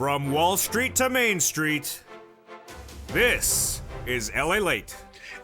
From Wall Street to Main Street, this is LALATE.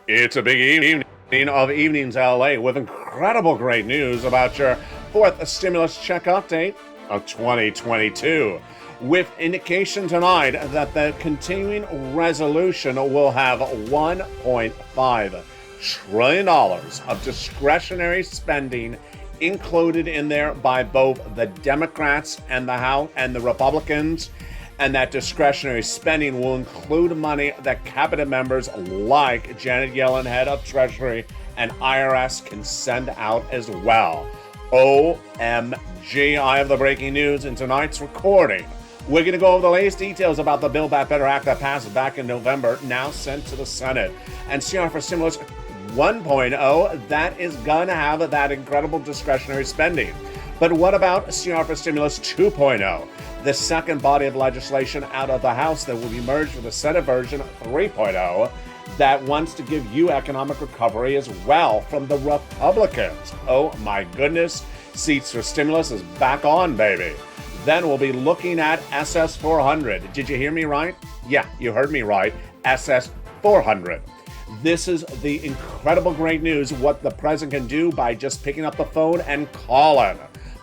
It's a big evening of Evenings LA with incredible great news about your fourth stimulus check update of 2022. With indication tonight that the continuing resolution will have $1.5 trillion of discretionary spending included in there by both the Democrats and the House and the Republicans, and that discretionary spending will include money that cabinet members like Janet Yellen, head of Treasury, and IRS can send out as well. OMG, I have the breaking news in tonight's recording. We're going to go over the latest details about the Build Back Better Act that passed back in November, now sent to the Senate, and CR for Stimulus 1.0 that is going to have that incredible discretionary spending. But what about CR for Stimulus 2.0, the second body of legislation out of the House that will be merged with the Senate version 3.0 that wants to give you economic recovery as well from the Republicans? Oh my goodness, seats for stimulus is back on, baby. Then we'll be looking at SS300. Did you hear me right? Yeah, you heard me right. SS300. This is the incredible great news, what the president can do by just picking up the phone and calling.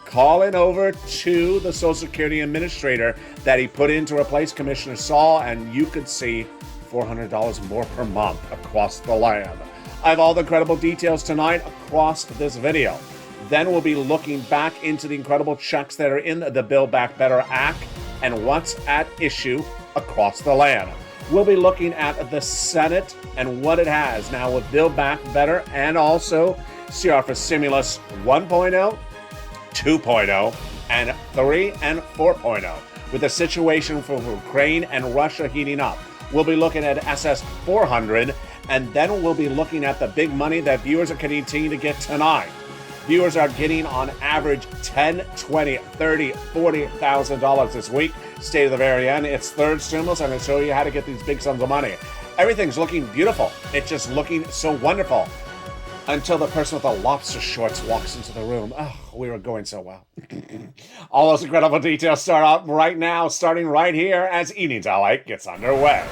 Calling over to the Social Security Administrator that he put in to replace Commissioner Saul, and you could see $400 more per month across the land. I have all the incredible details tonight across this video. Then we'll be looking back into the incredible checks that are in the Build Back Better Act and what's at issue across the land. We'll be looking at the Senate and what it has now with Build Back Better and also CR for Stimulus 1.0, 2.0, and 3 and 4.0 with the situation for Ukraine and Russia heating up. We'll be looking at SS300, and then we'll be looking at the big money that viewers are continuing to get tonight. Viewers are getting on average $10, $20, $30, $40,000 this week. Stay to the very end. It's third stimulus. I'm going to show you how to get these big sums of money. Everything's looking beautiful. It's just looking so wonderful until the person with the lobster shorts walks into the room. Oh, we were going so well. All those incredible details start out right now, starting right here as Evenings LA gets underway.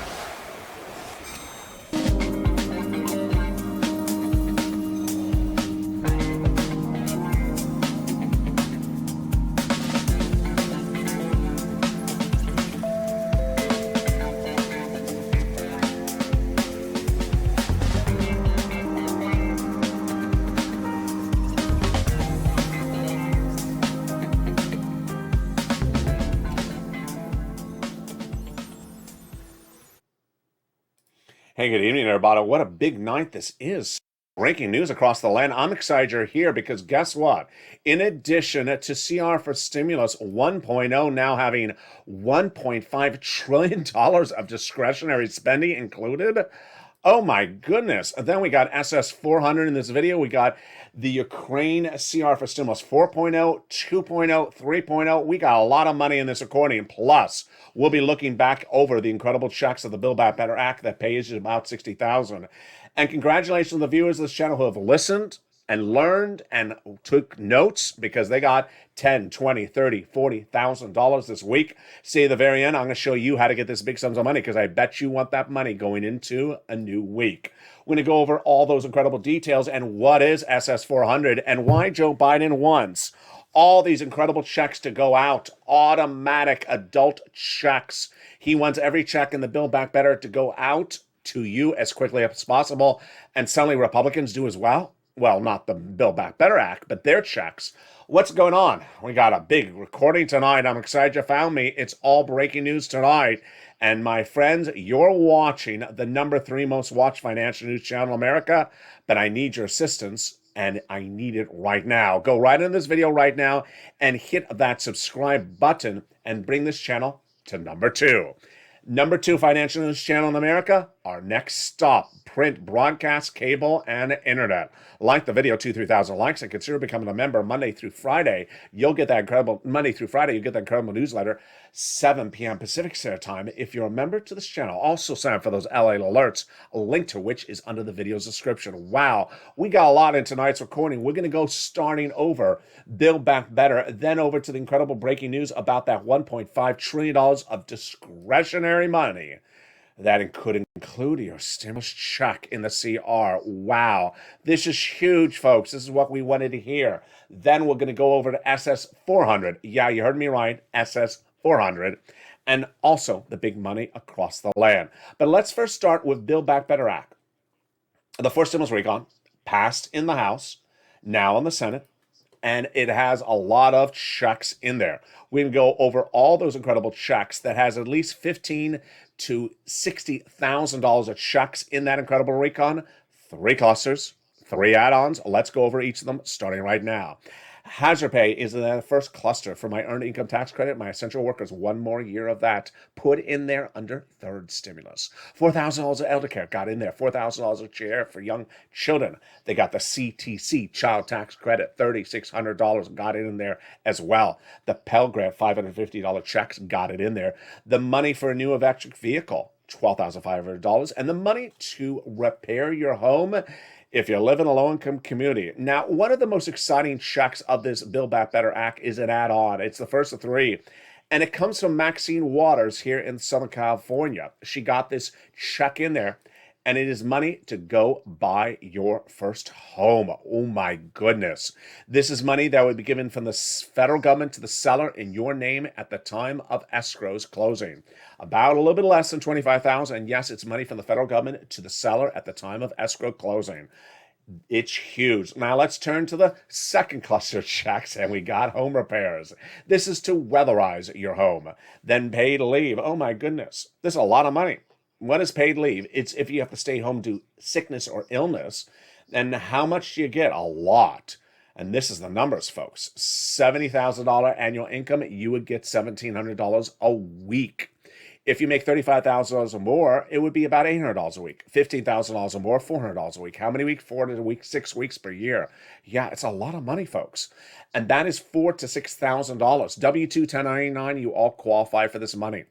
Hey, good evening, everybody. What a big night this is. Breaking news across the land. I'm excited you're here because guess what? In addition to CR for Stimulus 1.0 now having $1.5 trillion of discretionary spending included, oh my goodness. Then we got SS300 in this video. We got the Ukraine CR for Stimulus 4.0, 2.0, 3.0. We got a lot of money in this accordion. Plus, we'll be looking back over the incredible checks of the Build Back Better Act that pays about $60,000. And congratulations to the viewers of this channel who have listened and learned and took notes because they got $10, $20, $30, $40,000 this week. See at the very end, I'm going to show you how to get this big sums of money because I bet you want that money going into a new week. We're going to go over all those incredible details and what is SS300 and why Joe Biden wants all these incredible checks to go out, automatic adult checks. He wants every check in the Build Back Better to go out to you as quickly as possible, and suddenly Republicans do as well. Well, not the Build Back Better Act, but their checks. What's going on? We got a big recording tonight. I'm excited you found me. It's all breaking news tonight. And my friends, you're watching the number 3 most watched financial news channel in America, but I need your assistance, and I need it right now. Go right in this video right now and hit that subscribe button and bring this channel to number 2. Number 2 financial news channel in America, our next stop, print, broadcast, cable, and internet. Like the video, 2,000-3,000 likes, and consider becoming a member Monday through Friday. You'll get that incredible newsletter, 7 p.m. Pacific Standard Time if you're a member to this channel. Also sign up for those LA alerts, a link to which is under the video's description. Wow, we got a lot in tonight's recording. We're going to go starting over Build Back Better, then over to the incredible breaking news about that $1.5 trillion of discretionary money that could include your stimulus check in the CR. Wow, this is huge, folks. This is what we wanted to hear. Then we're going to go over to SS300. Yeah, you heard me right, SS300. And also the big money across the land. But let's first start with Build Back Better Act. The first stimulus recon passed in the House, now in the Senate, and it has a lot of checks in there. We're going to go over all those incredible checks that has at least $15,000 to $60,000 of checks in that incredible recon. 3 clusters, 3 add-ons. Let's go over each of them starting right now. Hazard pay is the first cluster for my earned income tax credit. My essential workers, 1 more year of that put in there under third stimulus. $4,000 of elder care got in there. $4,000 of care for young children. They got the CTC child tax credit, $3,600 got it in there as well. The Pell Grant, $550 checks got it in there. The money for a new electric vehicle, $12,500, and the money to repair your home if you live in a low-income community. Now, one of the most exciting checks of this Build Back Better Act is an add-on. It's the first of 3, and it comes from Maxine Waters here in Southern California. She got this check in there, and it is money to go buy your first home. Oh my goodness. This is money that would be given from the federal government to the seller in your name at the time of escrow's closing. About a little bit less than $25,000. And yes, it's money from the federal government to the seller at the time of escrow closing. It's huge. Now let's turn to the second cluster of checks, and we got home repairs. This is to weatherize your home. Then paid leave. Oh my goodness. This is a lot of money. What is paid leave? It's if you have to stay home due to sickness or illness. And how much do you get? A lot. And this is the numbers, folks. $70,000 annual income, you would get $1,700 a week. If you make $35,000 or more, it would be about $800 a week. $15,000 or more, $400 a week. How many weeks? 4 a week, 6 weeks per year. Yeah, it's a lot of money, folks. And that is $4,000 to $6,000. W-2, 1099, you all qualify for this money.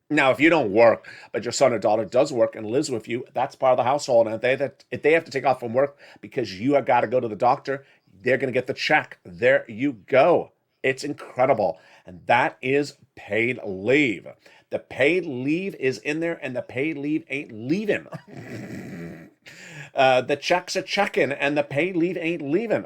Now, if you don't work, but your son or daughter does work and lives with you, that's part of the household. And if they have to take off from work because you have got to go to the doctor, they're going to get the check. There you go. It's incredible. And that is paid leave. The paid leave is in there, and the paid leave ain't leaving. The checks are checking, and the paid leave ain't leaving.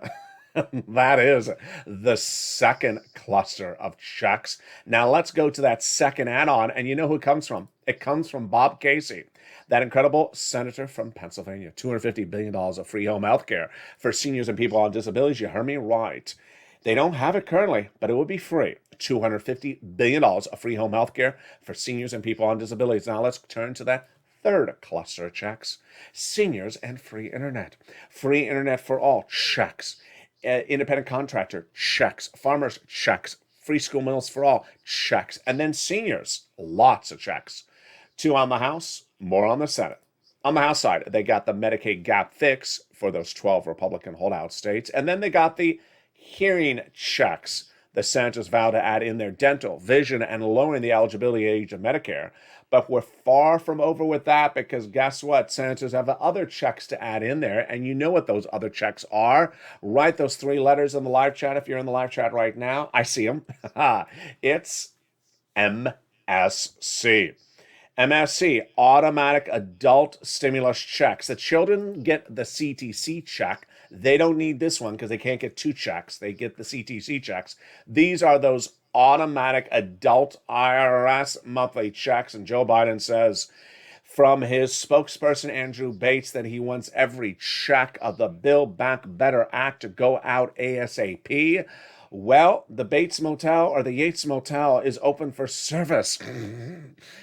That is the second cluster of checks. Now let's go to that second add-on, and you know who it comes from? It comes from Bob Casey, that incredible senator from Pennsylvania. $250 billion of free home health care for seniors and people on disabilities. You heard me right. They don't have it currently, but it would be free. $250 billion of free home health care for seniors and people on disabilities. Now let's turn to that third cluster of checks. Seniors and free internet. Free internet for all, checks. Independent contractor, checks. Farmers, checks. Free school meals for all, checks. And then seniors, lots of checks. 2 on the House, more on the Senate. On the House side, they got the Medicaid gap fix for those 12 Republican holdout states. And then they got the hearing checks. The senators vow to add in their dental, vision, and lowering the eligibility age of Medicare. But we're far from over with that, because guess what? Senators have other checks to add in there, and you know what those other checks are. Write those 3 letters in the live chat if you're in the live chat right now. I see them. It's MSC. MSC, automatic adult stimulus checks. The children get the CTC check. They don't need this one because they can't get 2 checks. They get the CTC checks. These are those automatic adult IRS monthly checks. And Joe Biden says from his spokesperson, Andrew Bates, that he wants every check of the Build Back Better Act to go out ASAP. Well, the Bates Motel or the Yates Motel is open for service.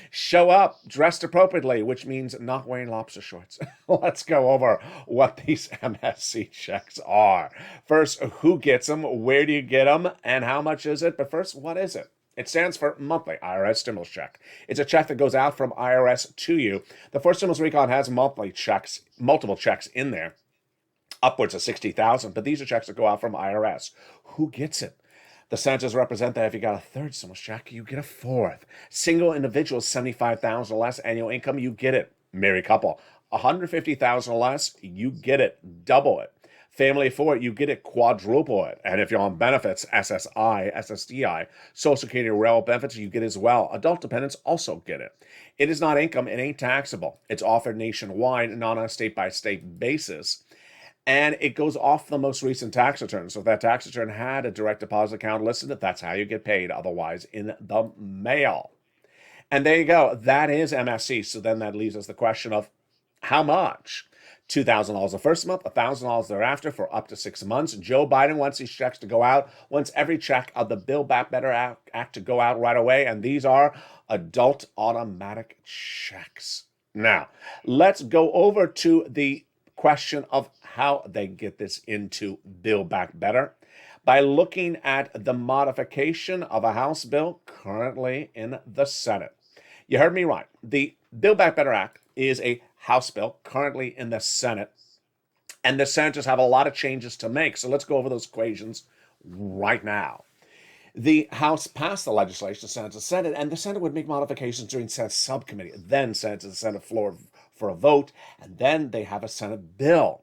Show up dressed appropriately, which means not wearing lobster shorts. Let's go over what these MSC checks are. First, who gets them? Where do you get them? And how much is it? But first, what is it? It stands for monthly IRS stimulus check. It's a check that goes out from IRS to you. The first stimulus recon has monthly checks, multiple checks in there, upwards of 60,000, but these are checks that go out from IRS. Who gets it? The senators represent that if you got a third stimulus check, you get a fourth. Single individuals, 75,000 or less annual income, you get it. Married couple, 150,000 or less, you get it. Double it. Family of four, you get it, quadruple it. And if you're on benefits, SSI, SSDI, Social Security rail benefits, you get as well. Adult dependents also get it. It is not income, it ain't taxable. It's offered nationwide, not on a state-by-state basis. And it goes off the most recent tax return. So if that tax return had a direct deposit account listed, that's how you get paid, otherwise in the mail. And there you go. That is MSC. So then that leaves us the question of how much? $2,000 the first month, $1,000 thereafter for up to 6 months. Joe Biden wants these checks to go out, wants every check of the Build Back Better Act to go out right away. And these are adult automatic checks. Now, let's go over to the question of how they get this into Build Back Better by looking at the modification of a House bill currently in the Senate. You heard me right. The Build Back Better Act is a House bill currently in the Senate, and the senators have a lot of changes to make. So let's go over those equations right now. The House passed the legislation, the Senate said it, and the Senate would make modifications during Senate subcommittee, then send it to the Senate floor for a vote, and then they have a Senate bill.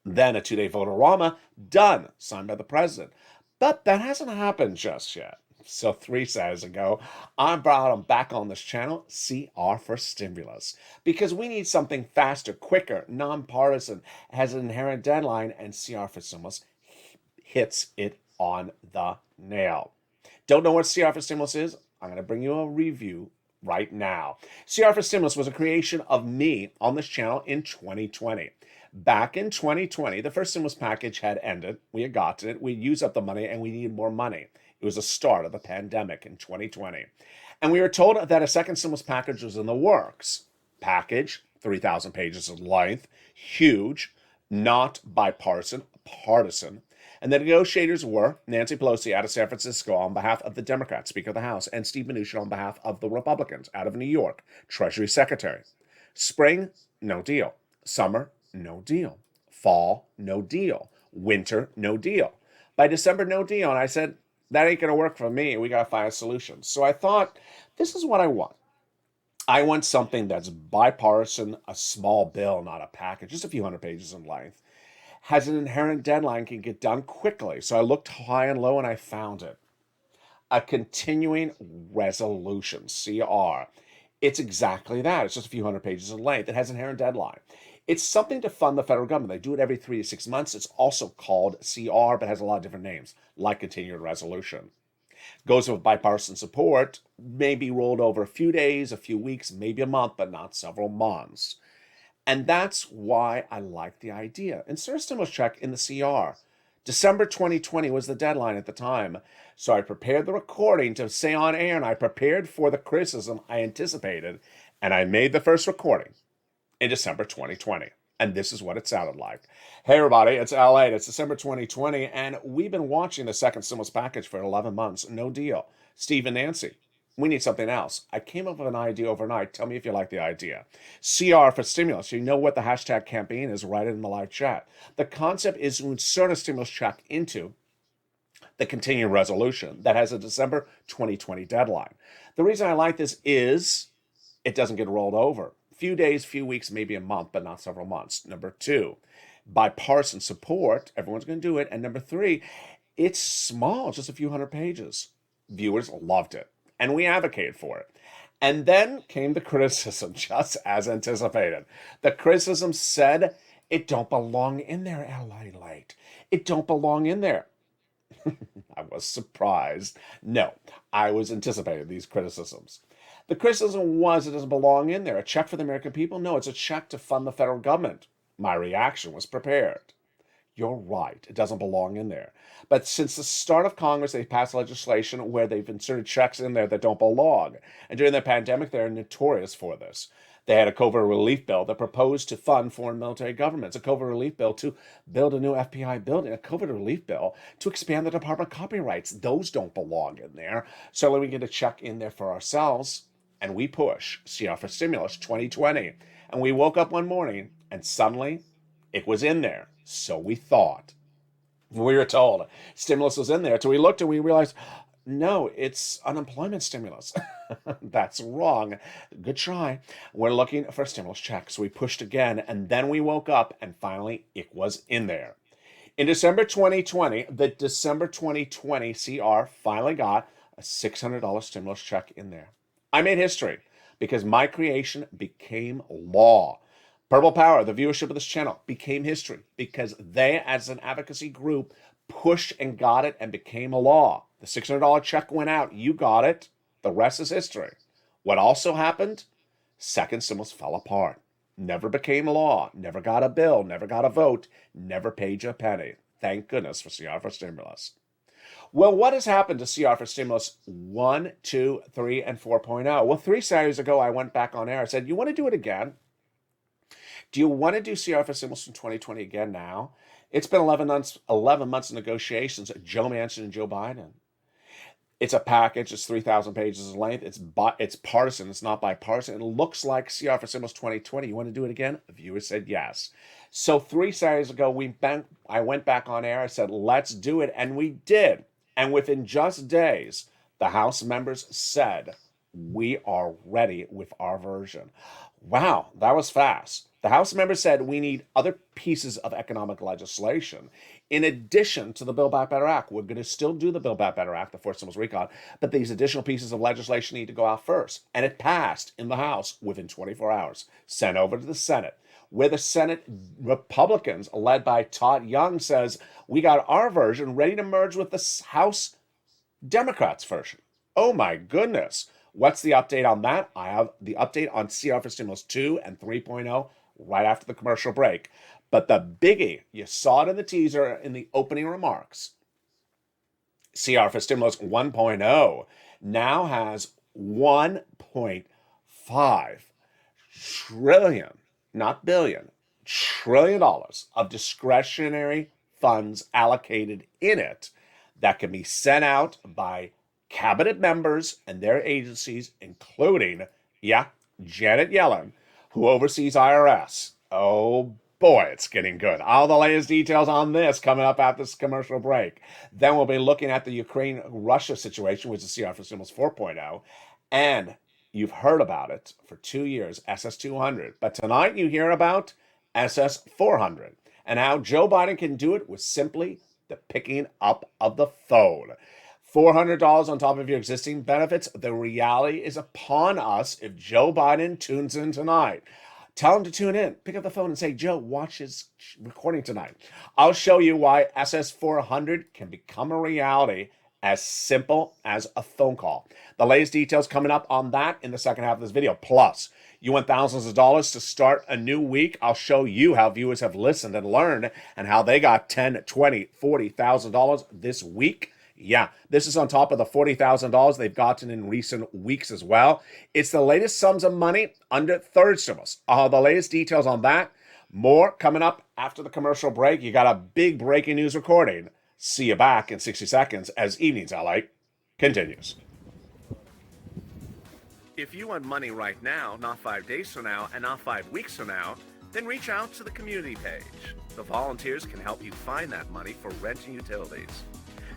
Then a 2-day vote-a-rama, done, signed by the president. But that hasn't happened just yet. So 3 Saturdays ago, I brought them back on this channel, CR for stimulus, because we need something faster, quicker, nonpartisan, has an inherent deadline, and CR for stimulus hits it on the nail. Don't know what CR for stimulus is? I'm going to bring you a review right now. CR for stimulus was a creation of me on this channel in 2020. Back in 2020, the first stimulus package had ended. We had gotten it. We used up the money, and we needed more money. It was the start of the pandemic in 2020. And we were told that a second stimulus package was in the works. Package, 3,000 pages in length, huge, not bipartisan, partisan. And the negotiators were Nancy Pelosi out of San Francisco on behalf of the Democrats, Speaker of the House, and Steve Mnuchin on behalf of the Republicans out of New York, Treasury Secretary. Spring, no deal. Summer, no deal. Fall, no deal. Winter, no deal. By December, no deal. And I said, that ain't going to work for me. We got to find a solution. So I thought, this is what I want. I want something that's bipartisan, a small bill, not a package, just a few hundred pages in length, has an inherent deadline, can get done quickly. So I looked high and low and I found it. A continuing resolution, CR. It's exactly that. It's just a few hundred pages in length. It has an inherent deadline. It's something to fund the federal government. They do it every 3 to 6 months. It's also called CR, but has a lot of different names, like continuing resolution. Goes with bipartisan support, may be rolled over a few days, a few weeks, maybe a month, but not several months. And that's why I like the idea. Insert a stimulus check in the CR. December 2020 was the deadline at the time. So I prepared the recording to say on air, and I prepared for the criticism I anticipated, and I made the first recording in December 2020. And this is what it sounded like. Hey, everybody, it's LALATE. It's December 2020, and we've been watching the second stimulus package for 11 months. No deal. Steve and Nancy, we need something else. I came up with an idea overnight. Tell me if you like the idea. CR for stimulus. You know what the hashtag campaign is. Write it in the live chat. The concept is to insert a stimulus check into the continuing resolution that has a December 2020 deadline. The reason I like this is it doesn't get rolled over. Few days, few weeks, maybe a month, but not several months. Number 2, bipartisan support. Everyone's going to do it. And number 3, it's small, just a few hundred pages. Viewers loved it, and we advocated for it. And then came the criticism, just as anticipated. The criticism said, it don't belong in there, LALATE. It don't belong in there. I was surprised. No, I was anticipating these criticisms. The criticism was it doesn't belong in there. A check for the American people? No, it's a check to fund the federal government. My reaction was prepared. You're right. It doesn't belong in there. But since the start of Congress, they've passed legislation where they've inserted checks in there that don't belong. And during the pandemic, they're notorious for this. They had a COVID relief bill that proposed to fund foreign military governments, a COVID relief bill to build a new FBI building, a COVID relief bill to expand the Department of Copyrights. Those don't belong in there. So let me get a check in there for ourselves, and we push CR for Stimulus 2020. And we woke up one morning, and suddenly it was in there. So we thought. We were told stimulus was in there. So we looked and we realized, no, it's unemployment stimulus. That's wrong. Good try. We're looking for stimulus checks. We pushed again, and then we woke up, and finally it was in there. In December 2020, the December 2020 CR finally got a $600 stimulus check in there. I made history because my creation became law. Purple Power, the viewership of this channel, became history because they, as an advocacy group, pushed and got it and became a law. The $600 check went out. You got it. The rest is history. What also happened? Second stimulus fell apart. Never became law. Never got a bill. Never got a vote. Never paid you a penny. Thank goodness for CR for Stimulus. Well, what has happened to CR for Stimulus 1, 2, 3, and 4.0? Well, 3 Saturdays ago, I went back on air. I said, you want to do it again? Do you want to do CR for Stimulus in 2020 again now? It's been 11 months of negotiations. Joe Manchin and Joe Biden. It's a package. It's 3,000 pages in length. It's partisan. It's not bipartisan. It looks like CR for Stimulus 2020. You want to do it again? The viewers said yes. So 3 Saturdays ago, I went back on air. I said, let's do it. And we did. And within just days, the House members said, we are ready with our version. Wow, that was fast. The House members said we need other pieces of economic legislation in addition to the Build Back Better Act. We're going to still do the Build Back Better Act, the Forced Stimulus Recon, but these additional pieces of legislation need to go out first. And it passed in the House within 24 hours, sent over to the Senate, where the Senate Republicans, led by Todd Young, says, we got our version ready to merge with the House Democrats' version. Oh my goodness. What's the update on that? I have the update on CR for Stimulus 2 and 3.0 right after the commercial break. But the biggie, you saw it in the teaser in the opening remarks. CR for Stimulus 1.0 now has $1.5 trillion, not billion, trillion dollars of discretionary funds allocated in it that can be sent out by cabinet members and their agencies, including, Janet Yellen, who oversees IRS. Oh boy, it's getting good. All the latest details on this coming up after this commercial break. Then we'll be looking at the Ukraine-Russia situation, which is CR for Stimulus 4.0. And you've heard about it for 2 years, SS300. But tonight you hear about SS400 and how Joe Biden can do it with simply the picking up of the phone. $400 on top of your existing benefits. The reality is upon us if Joe Biden tunes in tonight. Tell him to tune in. Pick up the phone and say, Joe, watch his recording tonight. I'll show you why SS400 can become a reality as simple as a phone call. The latest details coming up on that in the second half of this video. Plus, you want thousands of dollars to start a new week? I'll show you how viewers have listened and learned and how they got $10,000, $20,000, $40,000 this week. Yeah, this is on top of the $40,000 they've gotten in recent weeks as well. It's the latest sums of money under third stimulus. The latest details on that. More coming up after the commercial break. You got a big breaking news recording. See you back in 60 seconds as Evenings LA continues. If you want money right now, not 5 days from now, and not 5 weeks from now, then reach out to the community page. The volunteers can help you find that money for rent and utilities.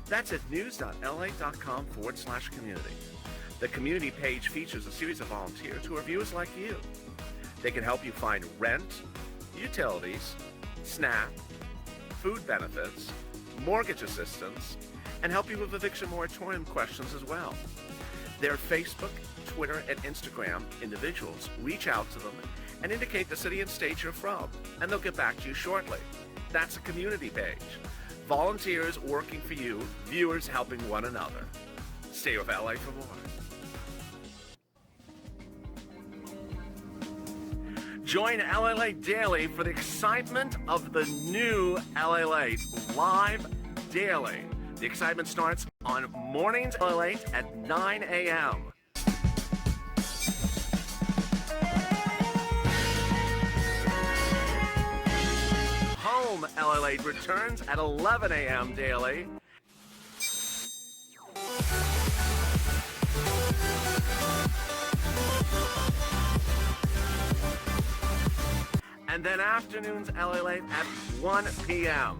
That's at news.la.com/community. The community page features a series of volunteers who are viewers like you. They can help you find rent, utilities, SNAP, food benefits, mortgage assistance, and help you with eviction moratorium questions as well. Their Facebook, Twitter, and Instagram individuals reach out to them and indicate the city and state you're from, and they'll get back to you shortly. That's a community page. Volunteers working for you, viewers helping one another. Stay with LA for more. Join LALATE Daily for the excitement of the new LALATE live daily. The excitement starts on mornings LALATE at 9 a.m. LALATE returns at 11 a.m. daily. And then afternoons LALATE at 1 p.m.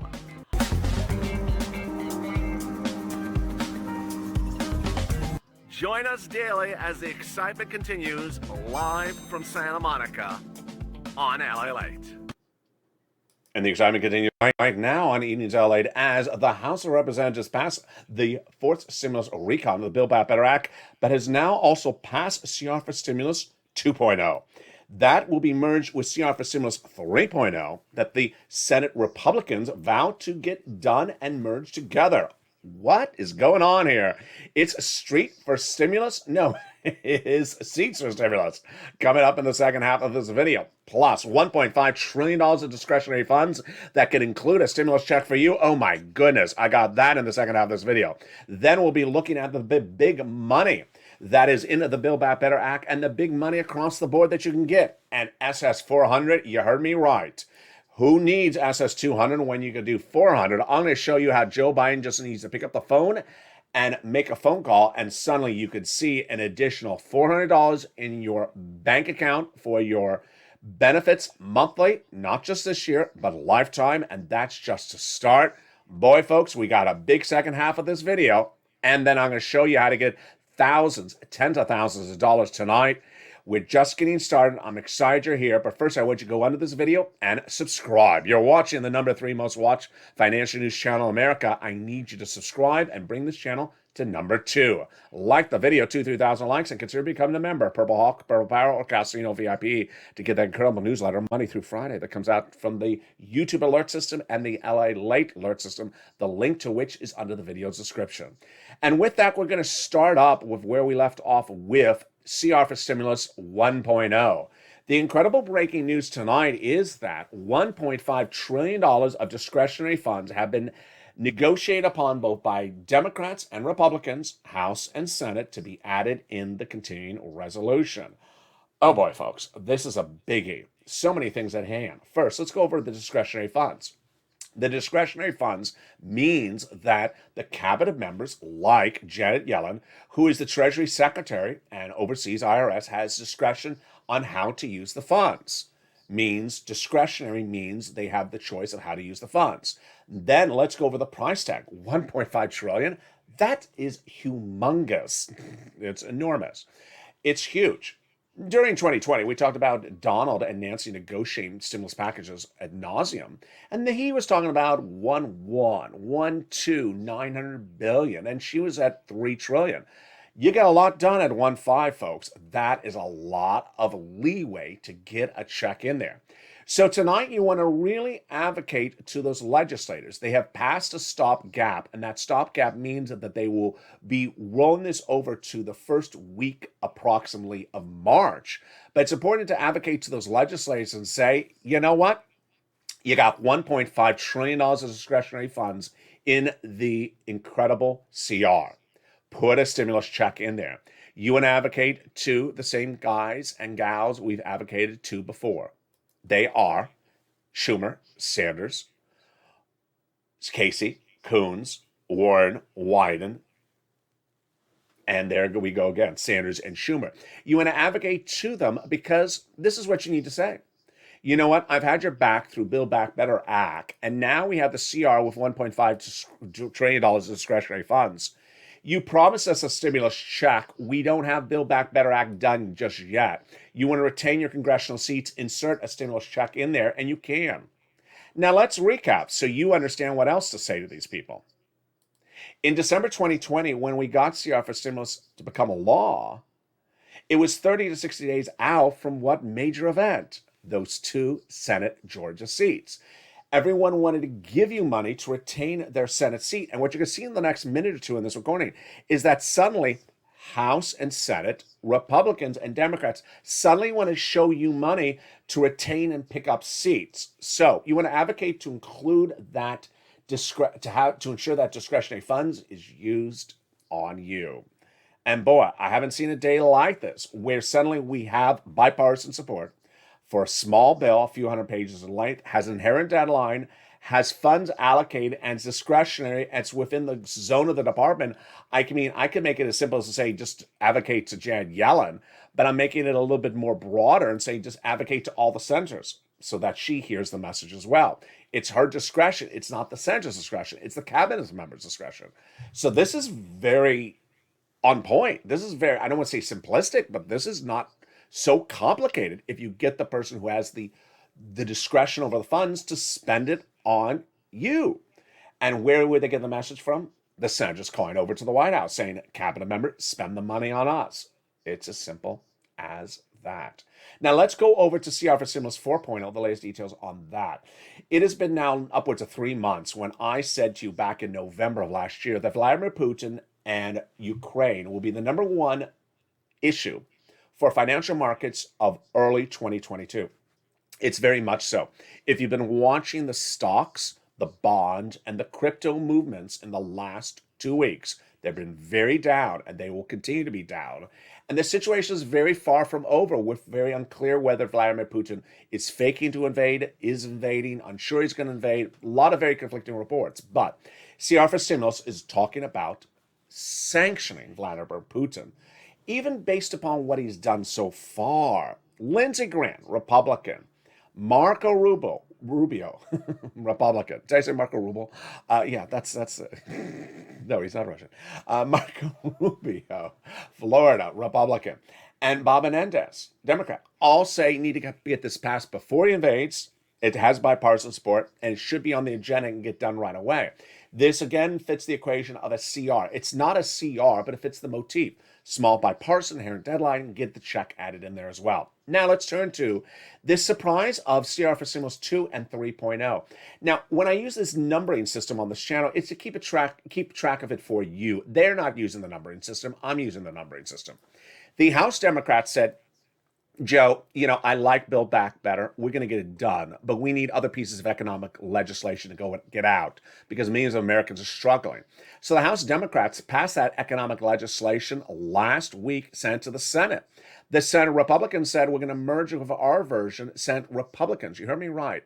Join us daily as the excitement continues live from Santa Monica on LALATE. And the excitement continues right now on Evenings LALATE as the House of Representatives passed the fourth stimulus recon of the Build Back Better Act, but has now also passed CR for Stimulus 2.0. That will be merged with CR for Stimulus 3.0 that the Senate Republicans vowed to get done and merged together. What is going on here? It's street for stimulus? No, it is seats for stimulus. Coming up in the second half of this video. Plus $1.5 trillion of discretionary funds that can include a stimulus check for you. Oh my goodness, I got that in the second half of this video. Then we'll be looking at the big money that is in the Build Back Better Act and the big money across the board that you can get. And SS400, you heard me right. Who needs SS200 when you can do 400? I'm going to show you how Joe Biden just needs to pick up the phone and make a phone call, and suddenly you could see an additional $400 in your bank account for your benefits monthly, not just this year, but lifetime, and that's just to start. Boy, folks, we got a big second half of this video, and then I'm going to show you how to get thousands, tens of thousands of dollars tonight. We're just getting started. I'm excited you're here, but first I want you to go under this video and subscribe. You're watching the number 3 most watched financial news channel in America. I need you to subscribe and bring this channel to number 2. Like the video, 2,000-3,000 likes, and consider becoming a member. Purple Hawk, Purple Power, or Casino VIP to get that incredible newsletter, Monday through Friday, that comes out from the YouTube alert system and the LALATE alert system, the link to which is under the video's description. And with that, we're going to start up with where we left off with CR for Stimulus 1.0. The incredible breaking news tonight is that $1.5 trillion of discretionary funds have been negotiated upon both by Democrats and Republicans, House and Senate, to be added in the continuing resolution. Oh boy, folks, this is a biggie. So many things at hand. First, let's go over the discretionary funds. The discretionary funds means that the cabinet members, like Janet Yellen, who is the Treasury Secretary and oversees IRS, has discretion on how to use the funds. Discretionary means they have the choice of how to use the funds. Then let's go over the price tag. $1.5 trillion. That is humongous. It's enormous. It's huge. During 2020, we talked about Donald and Nancy negotiating stimulus packages ad nauseum, and he was talking about 900 billion, and she was at 3 trillion. You get a lot done at 1.5, folks. That is a lot of leeway to get a check in there. So tonight, you want to really advocate to those legislators. They have passed a stopgap, and that stopgap means that they will be rolling this over to the first week approximately of March. But it's important to advocate to those legislators and say, you know what? You got $1.5 trillion of discretionary funds in the incredible CR. Put a stimulus check in there. You want to advocate to the same guys and gals we've advocated to before. They are Schumer, Sanders, Casey, Coons, Warren, Wyden, and there we go again, Sanders and Schumer. You want to advocate to them because this is what you need to say. You know what? I've had your back through Build Back Better Act, and now we have the CR with $1.5 trillion of discretionary funds. You promised us a stimulus check. We don't have Build Back Better Act done just yet. You want to retain your congressional seats, insert a stimulus check in there, and you can. Now let's recap so you understand what else to say to these people. In December 2020, when we got CR for stimulus to become a law, it was 30 to 60 days out from what major event? Those 2 Senate Georgia seats. Everyone wanted to give you money to retain their Senate seat. And what you're going to see in the next minute or two in this recording is that suddenly House and Senate, Republicans and Democrats suddenly want to show you money to retain and pick up seats. So you want to advocate to include that to ensure that discretionary funds is used on you. And boy, I haven't seen a day like this where suddenly we have bipartisan support for a small bill, a few hundred pages in length, has an inherent deadline, has funds allocated and it's discretionary, and it's within the zone of the department, I can make it as simple as to say just advocate to Janet Yellen, but I'm making it a little bit more broader and say just advocate to all the senators so that she hears the message as well. It's her discretion. It's not the senator's discretion. It's the cabinet member's discretion. So this is very on point. This is very, I don't want to say simplistic, but this is not so complicated if you get the person who has the discretion over the funds to spend it on you. And where would they get the message from? The senator's calling over to the White House saying, cabinet member, spend the money on us. It's as simple as that. Now let's go over to CR for Stimulus 4.0, the latest details on that. It has been now upwards of 3 months when I said to you back in November of last year that Vladimir Putin and Ukraine will be the number one issue for financial markets of early 2022. It's very much so. If you've been watching the stocks, the bond, and the crypto movements in the last 2 weeks, they've been very down and they will continue to be down. And the situation is very far from over. We're very unclear whether Vladimir Putin is faking to invade, is invading, unsure he's going to invade. A lot of very conflicting reports. But CR for Stimulus is talking about sanctioning Vladimir Putin, even based upon what he's done so far. Lindsey Graham, Republican. Marco Rubio, Republican. Did I say Marco Rubio? Yeah, that's no, he's not Russian. Marco Rubio, Florida, Republican. And Bob Menendez, Democrat, all say need to get this passed before he invades. It has bipartisan support, and it should be on the agenda and get done right away. This, again, fits the equation of a CR. It's not a CR, but it fits the motif. Small bipartisan, inherent deadline, get the check added in there as well. Now let's turn to this surprise of CR for Stimulus 2 and 3.0. Now, when I use this numbering system on this channel, it's to keep track of it for you. They're not using the numbering system. I'm using the numbering system. The House Democrats said, Joe, I like Build Back Better. We're going to get it done, but we need other pieces of economic legislation to go and get out because millions of Americans are struggling. So the House Democrats passed that economic legislation last week, sent it to the Senate. The Senate Republicans said we're going to merge it with our version. Senate Republicans, you heard me right,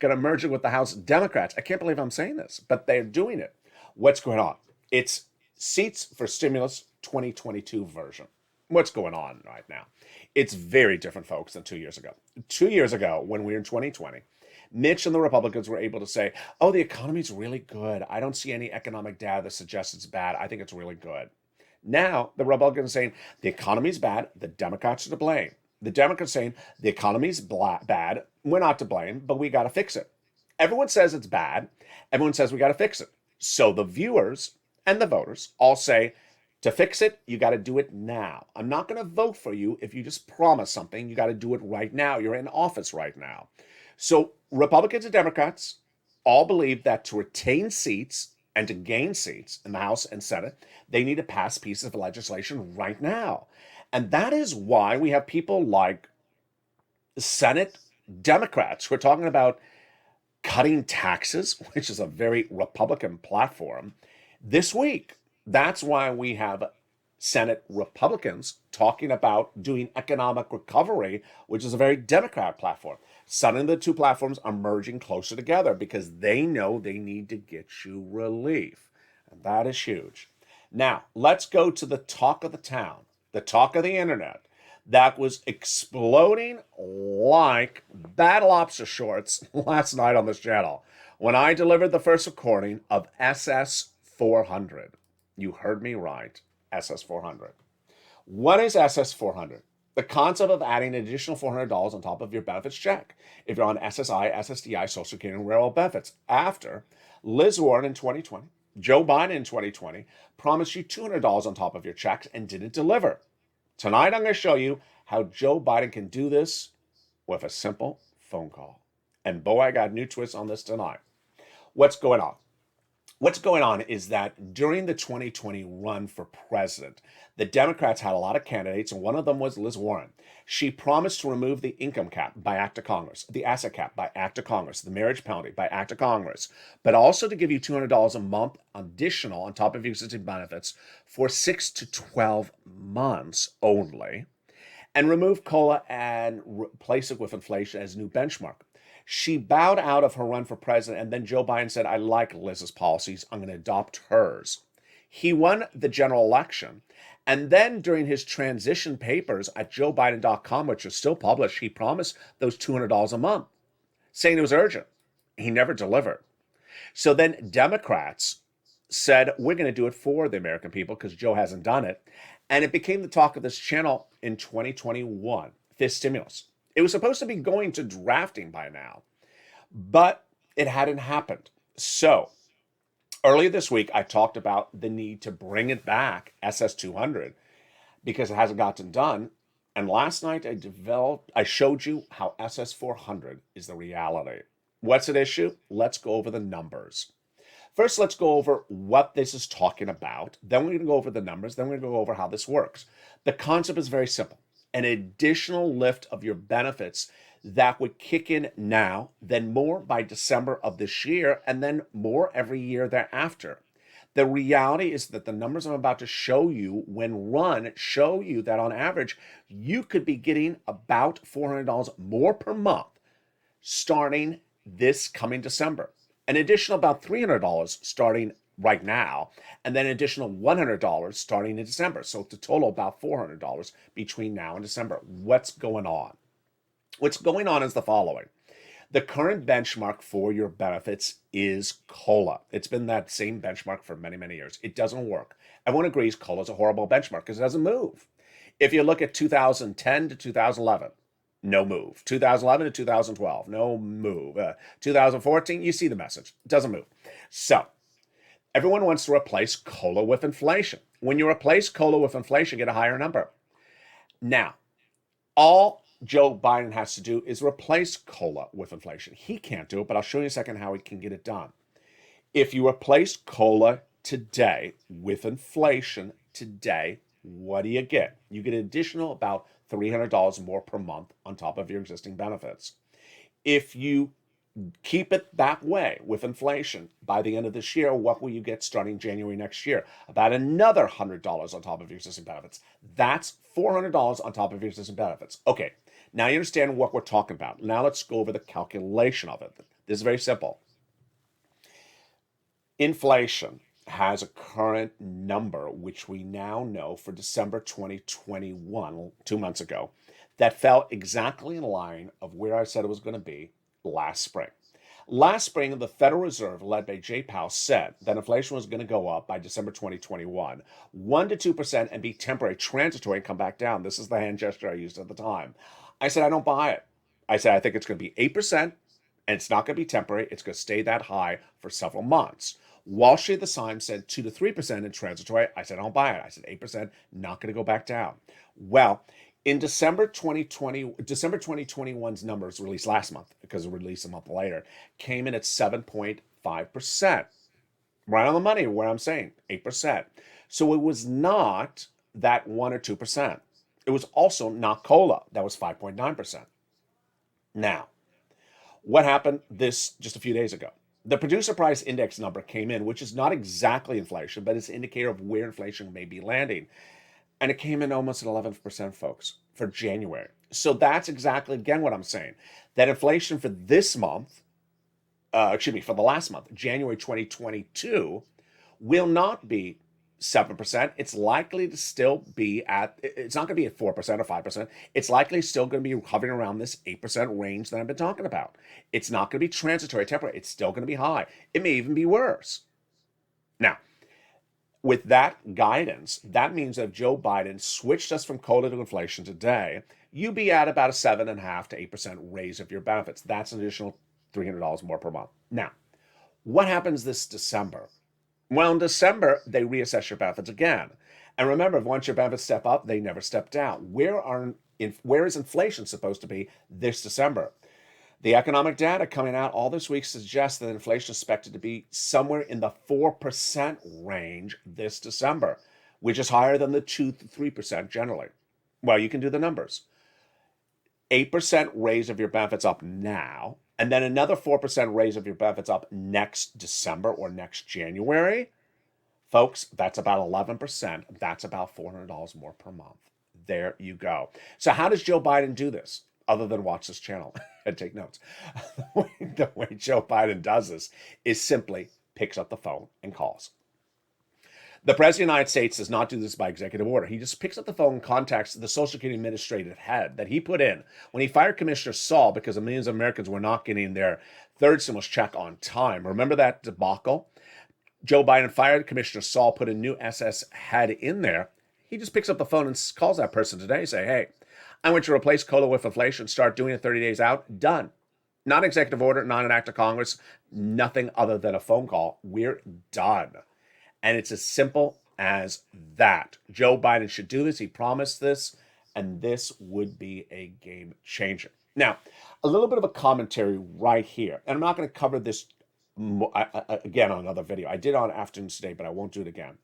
going to merge it with the House Democrats. I can't believe I'm saying this, but they're doing it. What's going on? It's Seats for Stimulus 2022 version. What's going on right now? It's very different, folks, than 2 years ago. 2 years ago, when we were in 2020, Mitch and the Republicans were able to say, oh, the economy's really good. I don't see any economic data that suggests it's bad. I think it's really good. Now, the Republicans are saying the economy's bad. The Democrats are to blame. The Democrats saying the economy's bad. We're not to blame, but we got to fix it. Everyone says it's bad. Everyone says we got to fix it. So the viewers and the voters all say, to fix it, you got to do it now. I'm not going to vote for you if you just promise something. You got to do it right now. You're in office right now. So Republicans and Democrats all believe that to retain seats and to gain seats in the House and Senate, they need to pass pieces of legislation right now. And that is why we have people like Senate Democrats who are talking about cutting taxes, which is a very Republican platform, this week. That's why we have Senate Republicans talking about doing economic recovery, which is a very Democrat platform. Suddenly the two platforms are merging closer together because they know they need to get you relief. And that is huge. Now, let's go to the talk of the town, the talk of the internet that was exploding like bad lobster shorts last night on this channel when I delivered the first recording of SS300. You heard me right, SS300. What is SS300? The concept of adding an additional $400 on top of your benefits check if you're on SSI, SSDI, Social Security, and Railroad benefits. After Liz Warren in 2020, Joe Biden in 2020 promised you $200 on top of your checks and didn't deliver. Tonight, I'm going to show you how Joe Biden can do this with a simple phone call. And boy, I got new twists on this tonight. What's going on? What's going on is that during the 2020 run for president, the Democrats had a lot of candidates, and one of them was Liz Warren. She promised to remove the income cap by act of Congress, the asset cap by act of Congress, the marriage penalty by act of Congress, but also to give you $200 a month additional on top of your existing benefits for 6 to 12 months only, and remove COLA and replace it with inflation as new benchmark. She bowed out of her run for president, and then Joe Biden said, I like Liz's policies. I'm going to adopt hers. He won the general election. And then during his transition papers at joebiden.com, which are still published, he promised those $200 a month, saying it was urgent. He never delivered. So then Democrats said, we're going to do it for the American people because Joe hasn't done it. And it became the talk of this channel in 2021, this stimulus. It was supposed to be going to drafting by now, but it hadn't happened. So earlier this week, I talked about the need to bring it back, SS300, because it hasn't gotten done. And last night I showed you how SS400 is the reality. What's at issue? Let's go over the numbers. First, let's go over what this is talking about. Then we're going to go over the numbers. Then we're going to go over how this works. The concept is very simple. An additional lift of your benefits that would kick in now, then more by December of this year, and then more every year thereafter. The reality is that the numbers I'm about to show you when run show you that on average, you could be getting about $400 more per month starting this coming December. An additional about $300 starting right now, and then an additional $100 starting in December. So it's a total about $400 between now and December. What's going on? What's going on is the following. The current benchmark for your benefits is COLA. It's been that same benchmark for many, many years. It doesn't work. Everyone agrees COLA is a horrible benchmark because it doesn't move. If you look at 2010 to 2011, no move. 2011 to 2012, no move. 2014, you see the message. It doesn't move. So everyone wants to replace COLA with inflation. When you replace COLA with inflation, you get a higher number. Now, all Joe Biden has to do is replace COLA with inflation. He can't do it, but I'll show you in a second how he can get it done. If you replace COLA today with inflation today, what do you get? You get an additional about $300 more per month on top of your existing benefits. If you keep it that way with inflation, by the end of this year, what will you get starting January next year? About another $100 on top of your existing benefits. That's $400 on top of your existing benefits. Okay, now you understand what we're talking about. Now let's go over the calculation of it. This is very simple. Inflation has a current number, which we now know for December 2021, 2 months ago, that fell exactly in line of where I said it was going to be last spring. Last spring, the Federal Reserve, led by Jay Powell, said that inflation was going to go up by December 2021, 1 to 2%, and be temporary, transitory, and come back down. This is the hand gesture I used at the time. I said, I don't buy it. I said, I think it's going to be 8%, and it's not going to be temporary. It's going to stay that high for several months. Wall Street at the time said 2 to 3% and transitory. I said, I don't buy it. I said, 8%, not going to go back down. Well, in December 2021's numbers released last month, because it released a month later, came in at 7.5%. Right on the money where I'm saying 8%. So it was not that 1 or 2%. It was also not COLA. That was 5.9%. Now, what happened just a few days ago? The producer price index number came in, which is not exactly inflation, but it's an indicator of where inflation may be landing. And it came in almost at 11%, folks, for January. So that's exactly, again, what I'm saying. That inflation for this month, for the last month, January 2022, will not be 7%. It's likely to still be it's not going to be at 4% or 5%. It's likely still going to be hovering around this 8% range that I've been talking about. It's not going to be transitory, temporary. It's still going to be high. It may even be worse. Now, with that guidance, that means that if Joe Biden switched us from COLA to inflation today, you'd be at about a 7.5% to 8% raise of your benefits. That's an additional $300 more per month. Now, what happens this December? Well, in December, they reassess your benefits again. And remember, once your benefits step up, they never step down. Where is inflation supposed to be this December? The economic data coming out all this week suggests that inflation is expected to be somewhere in the 4% range this December, which is higher than the 2 to 3% generally. Well, you can do the numbers. 8% raise of your benefits up now, and then another 4% raise of your benefits up next December or next January. Folks, that's about 11%. That's about $400 more per month. There you go. So how does Joe Biden do this? other than watch this channel and take notes. The way Joe Biden does this is simply picks up the phone and calls. The President of the United States does not do this by executive order. He just picks up the phone and contacts the Social Security administrative head that he put in when he fired Commissioner Saul because millions of Americans were not getting their third stimulus check on time. Remember that debacle? Joe Biden fired Commissioner Saul, put a new SS head in there. He just picks up the phone and calls that person today and say, hey, I want you to replace COLA with inflation, start doing it 30 days out. Done. Not executive order, not an act of Congress, nothing other than a phone call. We're done. And it's as simple as that. Joe Biden should do this. He promised this, and this would be a game changer. Now, a little bit of a commentary right here. And I'm not going to cover this again on another video. I did on Afternoons Today, but I won't do it again.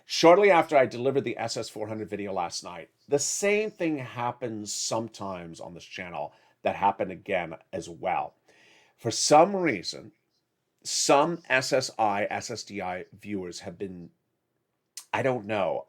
Shortly after I delivered the SS300 video last night, the same thing happens sometimes on this channel that happened again as well. For some reason, some SSI, SSDI viewers have been, I don't know,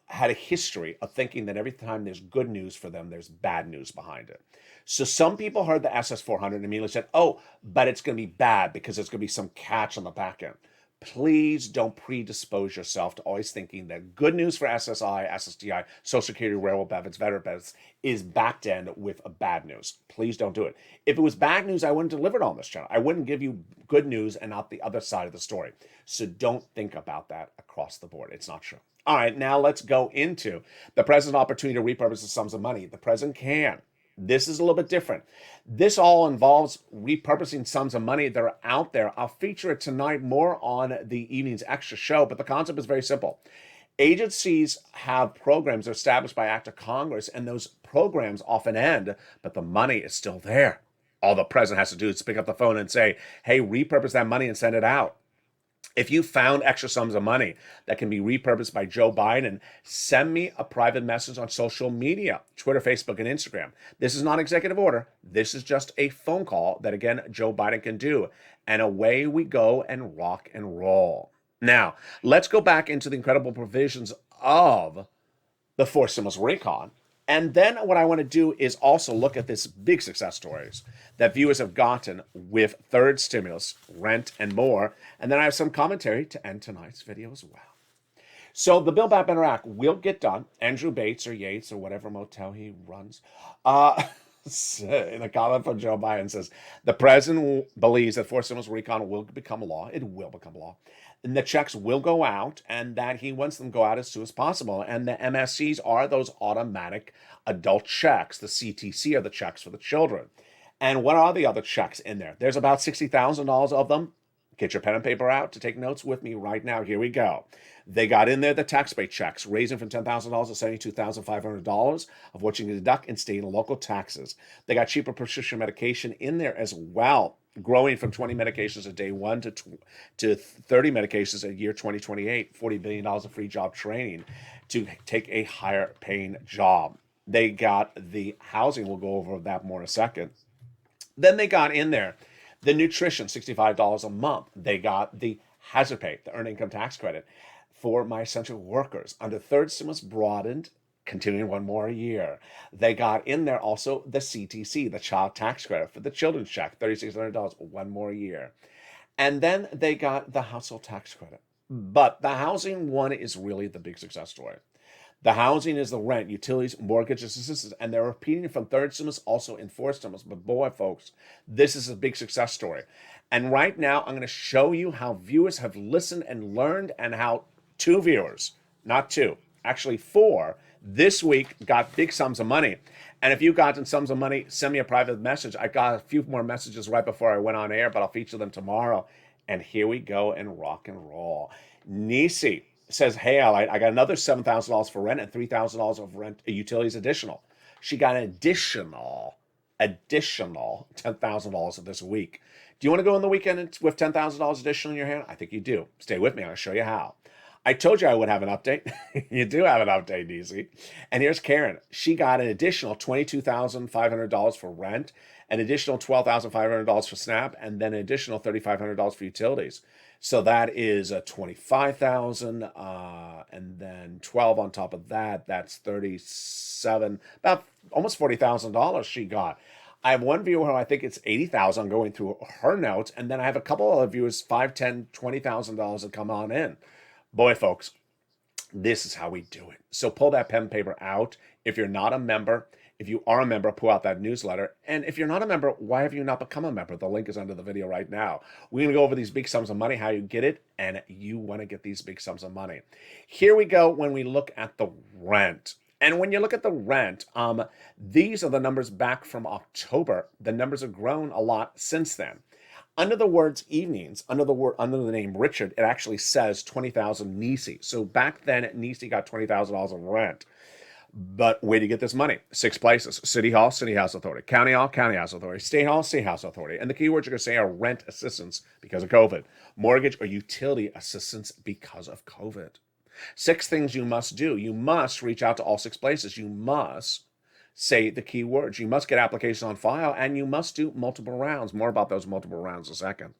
had a history of thinking that every time there's good news for them, there's bad news behind it. So some people heard the SS300 and immediately said, oh, but it's going to be bad because there's going to be some catch on the back end. Please don't predispose yourself to always thinking that good news for SSI, SSDI, Social Security, railroad benefits, veteran benefits is backed end with a bad news. Please don't do it. If it was bad news, I wouldn't deliver it on this channel. I wouldn't give you good news and not the other side of the story. So don't think about that across the board. It's not true. All right, now let's go into the president's opportunity to repurpose the sums of money. The president can. This is a little bit different. This all involves repurposing sums of money that are out there. I'll feature it tonight more on the evening's extra show, but the concept is very simple. Agencies have programs that are established by act of Congress, and those programs often end, but the money is still there. All the president has to do is pick up the phone and say, hey, repurpose that money and send it out. If you found extra sums of money that can be repurposed by Joe Biden, send me a private message on social media, Twitter, Facebook, and Instagram. This is not executive order. This is just a phone call that, again, Joe Biden can do. And away we go and rock and roll. Now, let's go back into the incredible provisions of the fourth stimulus recon. And then what I want to do is also look at this big success stories that viewers have gotten with third stimulus, rent, and more. And then I have some commentary to end tonight's video as well. So the Build Back Better Act will get done. Andrew Bates or Yates or whatever motel he runs, in a comment from Joe Biden says, the president believes that fourth stimulus recon will become a law. It will become a law. And the checks will go out, and that he wants them to go out as soon as possible. And the MSCs are those automatic adult checks. The CTC are the checks for the children. And what are the other checks in there? There's about $60,000 of them. Get your pen and paper out to take notes with me right now. Here we go. They got in there the tax rate checks, raising from $10,000 to $72,500 of what you can deduct in state and local taxes. They got cheaper prescription medication in there as well, growing from 20 medications a day one to 30 medications a year 2028, $40 billion of free job training to take a higher paying job. They got the housing. We'll go over that more in a second. Then they got in there the nutrition, $65 a month. They got the hazard pay, the earned income tax credit for my essential workers. Under third stimulus broadened, continuing one more year. They got in there also the CTC, the child tax credit for the children's check, $3,600, one more year. And then they got the household tax credit. But the housing one is really the big success story. The housing is the rent, utilities, mortgages, assistance, and they're repeating from third stimulus, also in fourth stimulus. But boy, folks, this is a big success story. And right now, I'm going to show you how viewers have listened and learned, and how 2 viewers, not 2, actually 4, this week got big sums of money. And if you've gotten sums of money, send me a private message. I got a few more messages right before I went on air, but I'll feature them tomorrow. And here we go and rock and roll. Nisi says, hey, I got another $7,000 for rent and $3,000 of rent utilities additional. She got an additional $10,000 this week. Do you want to go on the weekend with $10,000 additional in your hand? I think you do. Stay with me. I'm going to show you how. I told you I would have an update. You do have an update, DC. And here's Karen. She got an additional $22,500 for rent, an additional $12,500 for SNAP, and then an additional $3,500 for utilities. So that is a 25,000, and then 12 on top of that. That's 37, about almost $40,000 she got. I have one viewer who I think it's 80,000 going through her notes, and then I have a couple other viewers, 5, 10, $20,000 that come on in. Boy, folks, this is how we do it. So pull that pen and paper out. If you're not a member, if you are a member, pull out that newsletter. And if you're not a member, why have you not become a member? The link is under the video right now. We're going to go over these big sums of money, how you get it, and you want to get these big sums of money. Here we go when we look at the rent. And when you look at the rent, these are the numbers back from October. The numbers have grown a lot since then. Under the words evenings, under the name Richard, it actually says 20,000 Nisi. So back then, Nisi got $20,000 of rent. But where do you get this money? 6 places: City Hall, City House Authority; County Hall, County House Authority; State Hall, State House Authority. And the keywords you're going to say are rent assistance because of COVID, mortgage or utility assistance because of COVID. 6 things you must do. You must reach out to all 6 places. You must say the key words. You must get applications on file, and you must do multiple rounds. More about those multiple rounds in a second.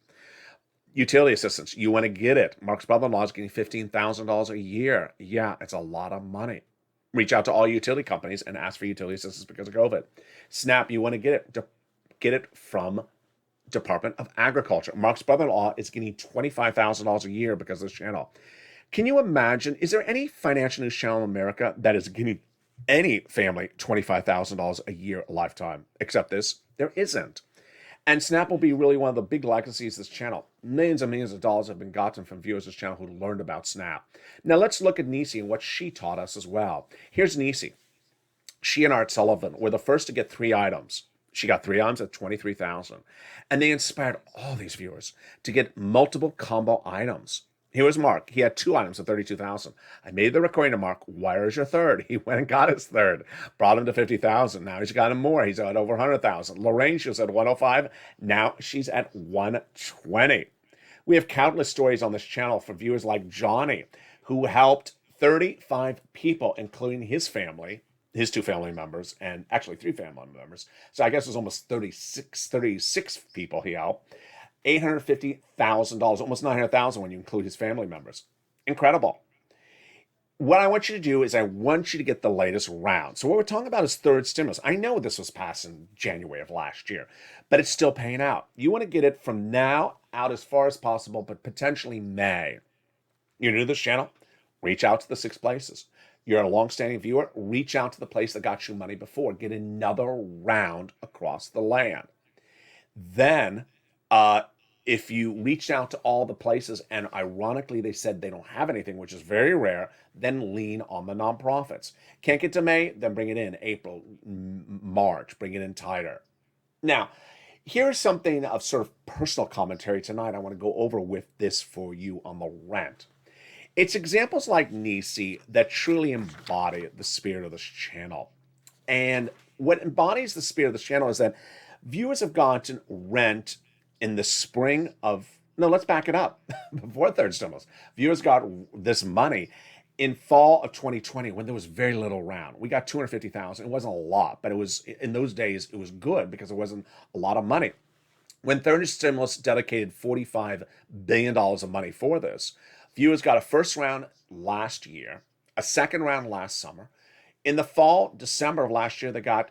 Utility assistance. You want to get it. Mark's brother-in-law is getting $15,000 a year. Yeah, it's a lot of money. Reach out to all utility companies and ask for utility assistance because of COVID. SNAP, you want to get it from Department of Agriculture. Mark's brother-in-law is getting $25,000 a year because of this channel. Can you imagine, is there any financial news channel in America that is getting any family $25,000 a year lifetime? Except this, there isn't. And SNAP will be really one of the big legacies of this channel. Millions and millions of dollars have been gotten from viewers of this channel who learned about SNAP. Now let's look at Nisi and what she taught us as well. Here's Nisi. She and Art Sullivan were the first to get 3 items. She got 3 items at $23,000. And they inspired all these viewers to get multiple combo items. Here was Mark. He had 2 items at $32,000. I made the recording to Mark. Where is your third? He went and got his third. Brought him to $50,000. Now he's got him more. He's at over $100,000. Lorraine, she was at $105,000. Now she's at $120,000. We have countless stories on this channel for viewers like Johnny, who helped 35 people, including his family, his 2 family members, and actually 3 family members. So I guess it was almost 36 people he helped. $850,000, almost $900,000 when you include his family members. Incredible. What I want you to do is I want you to get the latest round. So what we're talking about is third stimulus. I know this was passed in January of last year, but it's still paying out. You want to get it from now out as far as possible, but potentially May. You're new to this channel? Reach out to the 6 places. You're a long-standing viewer? Reach out to the place that got you money before. Get another round across the land. Then, if you reach out to all the places and ironically they said they don't have anything, which is very rare, then lean on the nonprofits. Can't get to May, then bring it in April, March, bring it in tighter. Now, here's something of sort of personal commentary tonight I want to go over with this for you on the rent. It's examples like Nisi that truly embody the spirit of this channel. And what embodies the spirit of this channel is that viewers have gotten rent in the spring of, no, let's back it up. Before third stimulus, viewers got this money in fall of 2020 when there was very little around. We got $250,000. It wasn't a lot, but it was, in those days, it was good because there wasn't a lot of money. When third stimulus dedicated $45 billion of money for this, viewers got a first round last year, a second round last summer. In the fall, December of last year, they got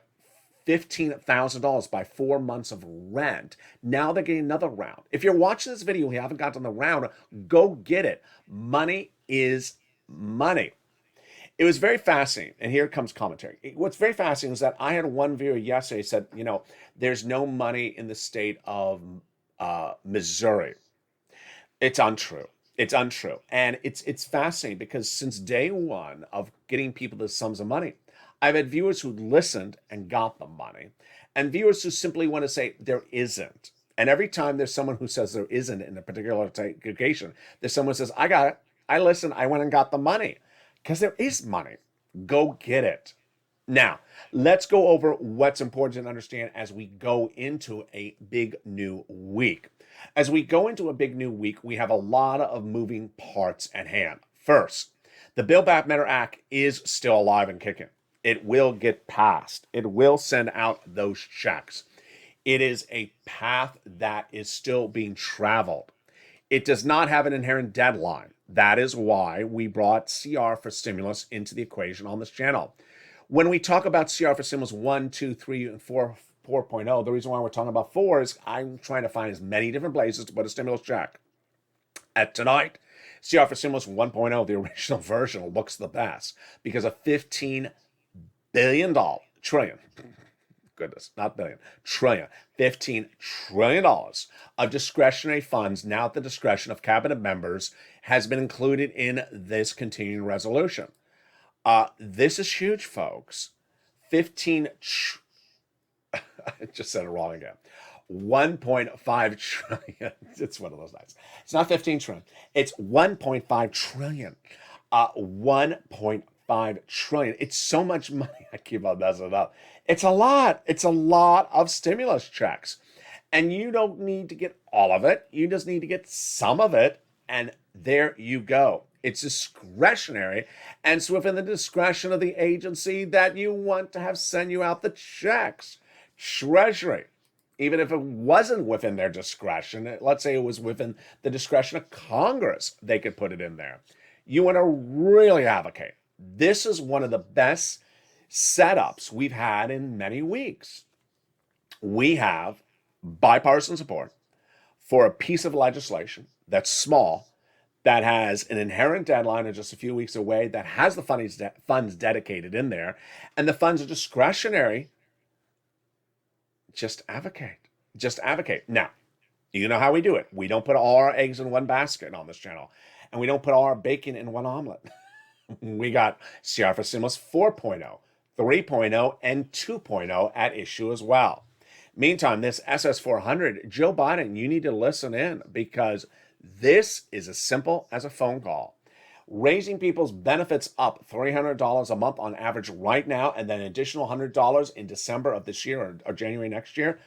$15,000 by 4 months of rent. Now they're getting another round. If you're watching this video, you haven't gotten the round, go get it. Money is money. It was very fascinating. And here comes commentary. What's very fascinating is that I had one viewer yesterday said, you know, there's no money in the state of Missouri. It's untrue. It's untrue. And it's fascinating because since day one of getting people the sums of money, I've had viewers who listened and got the money, and viewers who simply want to say there isn't. And every time there's someone who says there isn't in a particular location, there's someone who says, I got it. I listened. I went and got the money. Because there is money. Go get it. Now, let's go over what's important to understand as we go into a big new week. As we go into a big new week, we have a lot of moving parts at hand. First, the Build Back Better Act is still alive and kicking. It will get passed. It will send out those checks. It is a path that is still being traveled. It does not have an inherent deadline. That is why we brought CR for stimulus into the equation on this channel. When we talk about CR for stimulus 1, 2, 3, and 4.0, the reason why we're talking about 4 is I'm trying to find as many different places to put a stimulus check. At tonight, CR for stimulus 1.0, the original version, looks the best because of $15 billion, trillion, goodness, not billion, trillion, $15 trillion of discretionary funds now at the discretion of cabinet members has been included in this continuing resolution. This is huge, folks. I just said it wrong again. 1.5 trillion. It's one of those nights. It's not 15 trillion. It's 1.5 trillion. 1.5 trillion. It's so much money. I keep on messing it up. It's a lot. It's a lot of stimulus checks. And you don't need to get all of it. You just need to get some of it. And there you go. It's discretionary, and it's within the discretion of the agency that you want to have send you out the checks. Treasury, even if it wasn't within their discretion, let's say it was within the discretion of Congress, they could put it in there. You want to really advocate. This is one of the best setups we've had in many weeks. We have bipartisan support for a piece of legislation that's small, that has an inherent deadline of just a few weeks away, that has the funds dedicated in there, and the funds are discretionary. Just advocate. Just advocate. Now, you know how we do it. We don't put all our eggs in one basket on this channel, and we don't put all our bacon in one omelet. We got CR for Stimulus 4.0, 3.0, and 2.0 at issue as well. Meantime, this SS300, Joe Biden, you need to listen in because this is as simple as a phone call. Raising people's benefits up $300 a month on average right now, and then an additional $100 in December of this year or January next year.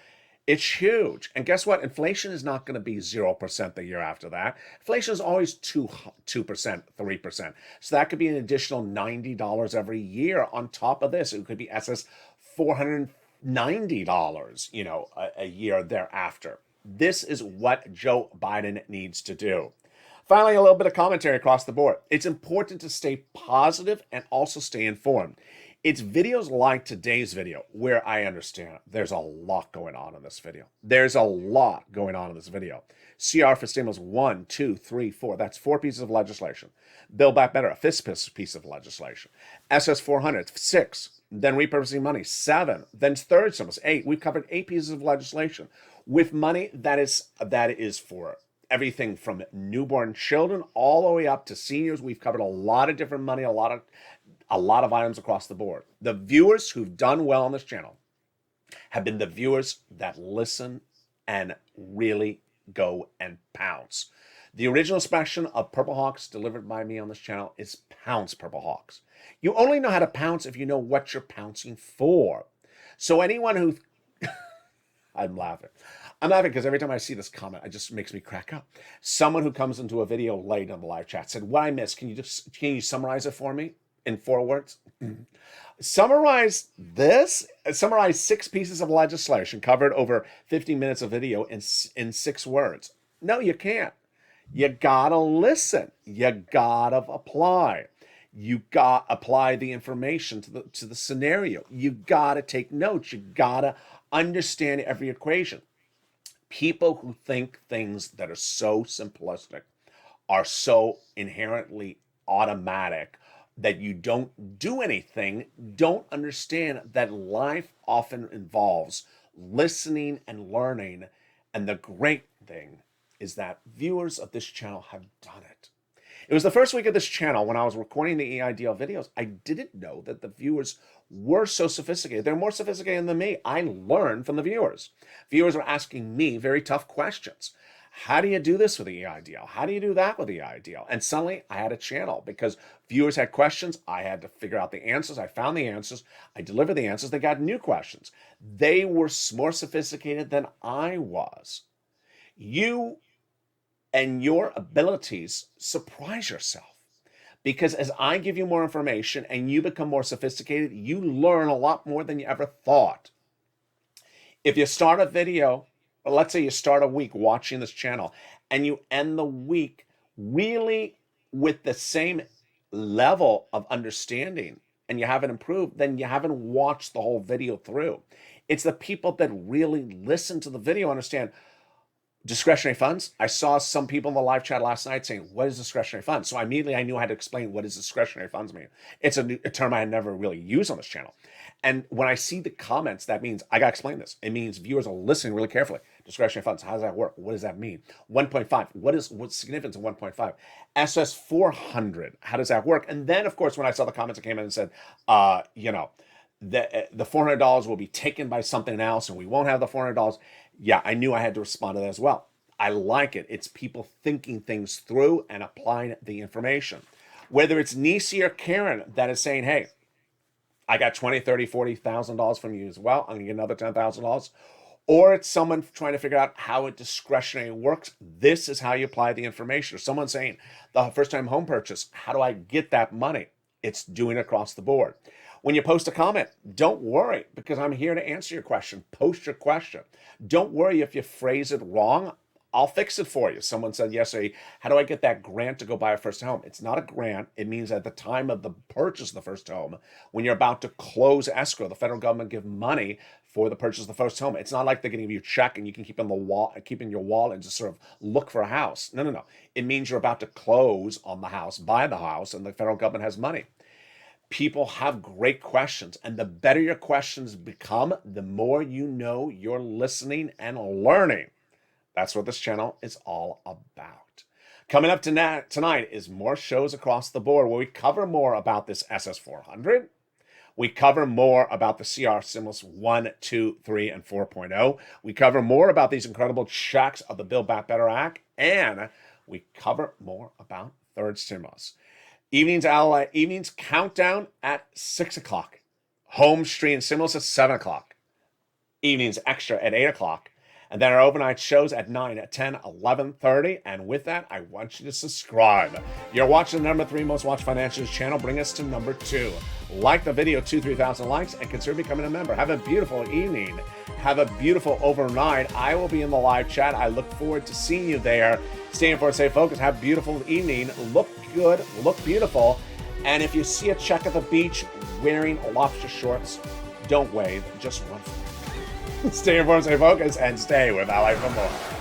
It's huge. And guess what? Inflation is not going to be 0% the year after that. Inflation is always 2%, 3%. So that could be an additional $90 every year on top of this. It could be SS $490, a year thereafter. This is what Joe Biden needs to do. Finally, a little bit of commentary across the board. It's important to stay positive and also stay informed. It's videos like today's video where I understand there's a lot going on in this video. There's a lot going on in this video. CR for stimulus 1, 2, 3, 4. That's 4 pieces of legislation. Build Back Better, a 5th piece of legislation. SS 400, 6. Then repurposing money, 7. Then third stimulus, 8. We've covered 8 pieces of legislation with money that is for everything from newborn children all the way up to seniors. We've covered a lot of different money, a lot of items across the board. The viewers who've done well on this channel have been the viewers that listen and really go and pounce. The original expression of Purple Hawks delivered by me on this channel is pounce, Purple Hawks. You only know how to pounce if you know what you're pouncing for. So anyone who... I'm laughing because every time I see this comment, it just makes me crack up. Someone who comes into a video late on the live chat said, "What I missed, can you summarize it for me in 4 words?" Summarize 6 pieces of legislation covered over 50 minutes of video in 6 words. No, you can't. You gotta listen. You gotta apply. You gotta apply the information to the scenario. You gotta take notes. You gotta understand every equation. People who think things that are so simplistic are so inherently automatic that you don't do anything, don't understand that life often involves listening and learning. And the great thing is that viewers of this channel have done it. It was the first week of this channel when I was recording the EIDL videos. I didn't know that the viewers were so sophisticated. They're more sophisticated than me. I learned from the viewers. Viewers were asking me very tough questions. How do you do this with the EIDL? How do you do that with the EIDL? And suddenly I had a channel because viewers had questions. I had to figure out the answers. I found the answers. I delivered the answers. They got new questions. They were more sophisticated than I was. You and your abilities surprise yourself. Because as I give you more information and you become more sophisticated, you learn a lot more than you ever thought. If you start a video let's say you start a week watching this channel and you end the week really with the same level of understanding and you haven't improved, then you haven't watched the whole video through. It's the people that really listen to the video understand discretionary funds. I saw some people in the live chat last night saying, what is discretionary funds? So immediately I knew I had to explain what does discretionary funds mean. It's a term I had never really used on this channel. And when I see the comments, that means I got to explain this. It means viewers are listening really carefully. Discretionary funds, how does that work? What does that mean? 1.5, what's significance of 1.5? SS300, how does that work? And then, of course, when I saw the comments that came in and said, you know, the $400 will be taken by something else and we won't have the $400. Yeah, I knew I had to respond to that as well. I like it. It's people thinking things through and applying the information. Whether it's Nisi or Karen that is saying, hey, I got $20, $30, $40,000 from you as well. I'm gonna get another $10,000. Or it's someone trying to figure out how a discretionary works. This is how you apply the information. Or someone saying, the first time home purchase, how do I get that money? It's doing it across the board. When you post a comment, don't worry, because I'm here to answer your question. Post your question. Don't worry if you phrase it wrong. I'll fix it for you. Someone said yesterday, how do I get that grant to go buy a first home? It's not a grant. It means at the time of the purchase of the first home, when you're about to close escrow, the federal government give money for the purchase of the first home. It's not like they're going to give you a check and you can keep in the wall, keep in your wallet and just sort of look for a house. No, no, no. It means you're about to close on the house, buy the house, and the federal government has money. People have great questions, and the better your questions become, the more you know you're listening and learning. That's what this channel is all about. Coming up tonight is more shows across the board where we cover more about this SS400. We cover more about the CR Stimulus 1, 2, 3, and 4.0. We cover more about these incredible checks of the Build Back Better Act, and we cover more about third stimulus. Evenings countdown at 6 o'clock. Home stream stimulus at 7 o'clock. Evenings extra at 8 o'clock. And then our overnight shows at 9, at 10, 11:30. And with that, I want you to subscribe. You're watching the number 3 most watched financial channel. Bring us to number 2. Like the video, 3,000 likes, and consider becoming a member. Have a beautiful evening. Have a beautiful overnight. I will be in the live chat. I look forward to seeing you there. Stay informed, stay focused. Have a beautiful evening. Look good, look beautiful. And if you see a chick at the beach wearing lobster shorts, don't wave, just run for it. Stay informed, stay focused, and stay with LA for more.